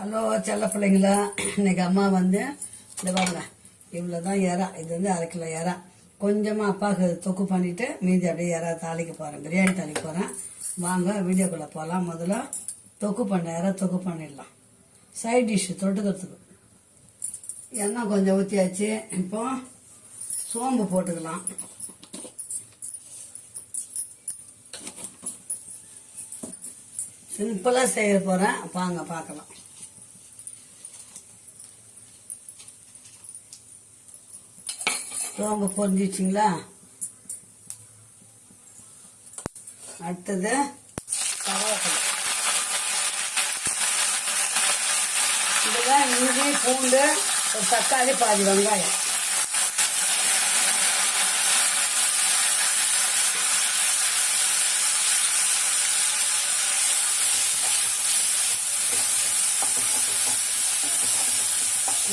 Hello செல்ல பிள்ளைங்களா, இன்னைக்கு அம்மா வந்து இந்த பாருங்க இவ்வளோதான் இறா. இது வந்து 1/2 கிலோ இறா. கொஞ்சமாக அப்பாவுக்கு தொக்கு பண்ணிவிட்டு மீதி அப்படியே இறா தாளிக்க போகிறேன், பிரியாணி தாளிக்க போகிறேன். வாங்க வீடியோக்குள்ளே போகலாம். முதல்ல தொக்கு பண்ண இறா தொக்கு பண்ணிடலாம். சைட் டிஷ்ஷு தொட்டுக்கிறதுக்கு எண்ணெய் கொஞ்சம் ஊற்றியாச்சு. இப்போ சோம்பு போட்டுக்கலாம். சிம்பிளாக செய்ய போகிறேன், வாங்க பார்க்கலாம். சோம்பு பொரிஞ்சிச்சிங்களா? அடுத்தது கருவேப்பிலை. இதுதான் இஞ்சி பூண்டு ஒரு தக்காளி பாதி வெங்காயம்.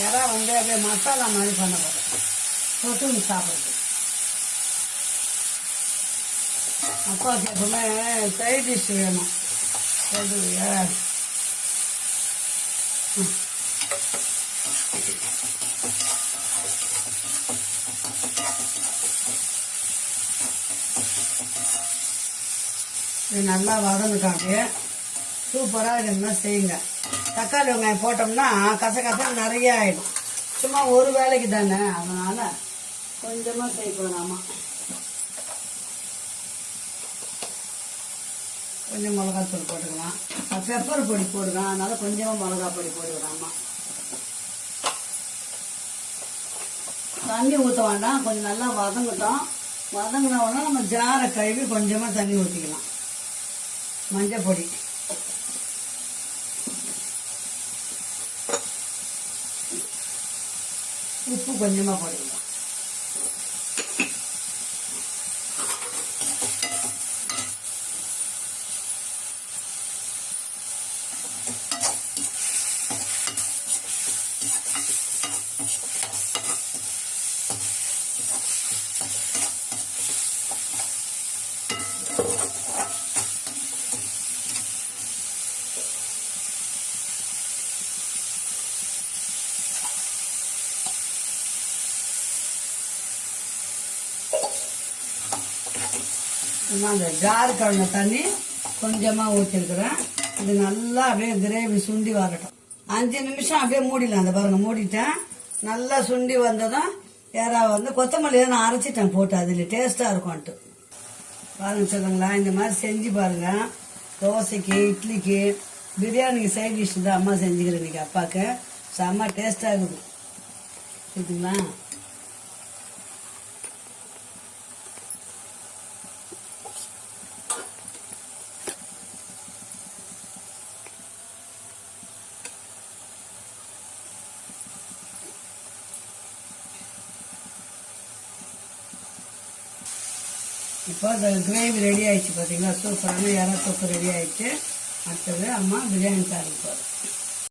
இறா வந்து அப்படியே மசாலா மாதிரி பண்ண போகிறேன், தொட்டு சாப்பிடுறது. அப்பாவுக்கு எப்பவுமே சைட் டிஷ் வேணும். இது நல்லா வதங்கிட்டாங்க. சூப்பராக இருந்தா செய்யுங்க. தக்காளி வெங்காயம் போட்டோம்னா கச நிறைய ஆயிடும். சும்மா ஒரு வேலைக்கு தானே, அதனால கொஞ்சமாக செய்யக்கூடாமா. கொஞ்சம் மிளகாத்தூள் போட்டுக்கலாம். பெப்பர் பொடி போடுவேன், அதனால கொஞ்சமாக மிளகா பொடி போட்டுக்கலாமா. தண்ணி ஊற்ற வேண்டாம், கொஞ்சம் நல்லா வதங்கட்டும். வதங்கின உடனே நம்ம ஜாரை கழுவி கொஞ்சமாக தண்ணி ஊற்றிக்கலாம். மஞ்சள் பொடி, உப்பு கொஞ்சமாக போட்டுக்கலாம். அந்த ஜார் கழுவின தண்ணி கொஞ்சமாக ஊற்றிருக்கிறேன். இது நல்லா அப்படியே கிரேவி சுண்டி வரட்டும். 5 நிமிஷம் அப்படியே மூடிடலாம். அந்த பாருங்க மூடிட்டேன். நல்லா சுண்டி வந்ததும் ஏறா வந்து கொத்தமல்லி நான் அரைச்சிட்டேன் போட்டு, அதில் டேஸ்ட்டாக இருக்கும்ன்ட்டு. பாருங்க சொல்லுங்களா, இந்த மாதிரி செஞ்சு பாருங்க. தோசைக்கு, இட்லிக்கு, பிரியாணிக்கு சைட் டிஷ் தான் அம்மா செஞ்சுக்கிறேன் இன்னைக்கு அப்பாவுக்கு. செம்ம டேஸ்ட்டாக இருக்குது. சரிங்களா? இப்போ இந்த கிரேவி ரெடி ஆயிடுச்சு பார்த்தீங்களா? சூப்பரான இறா தொக்கு ரெடி ஆயிடுச்சு. அடுத்தது அம்மா பிரியாணி தாளிப்பாரு.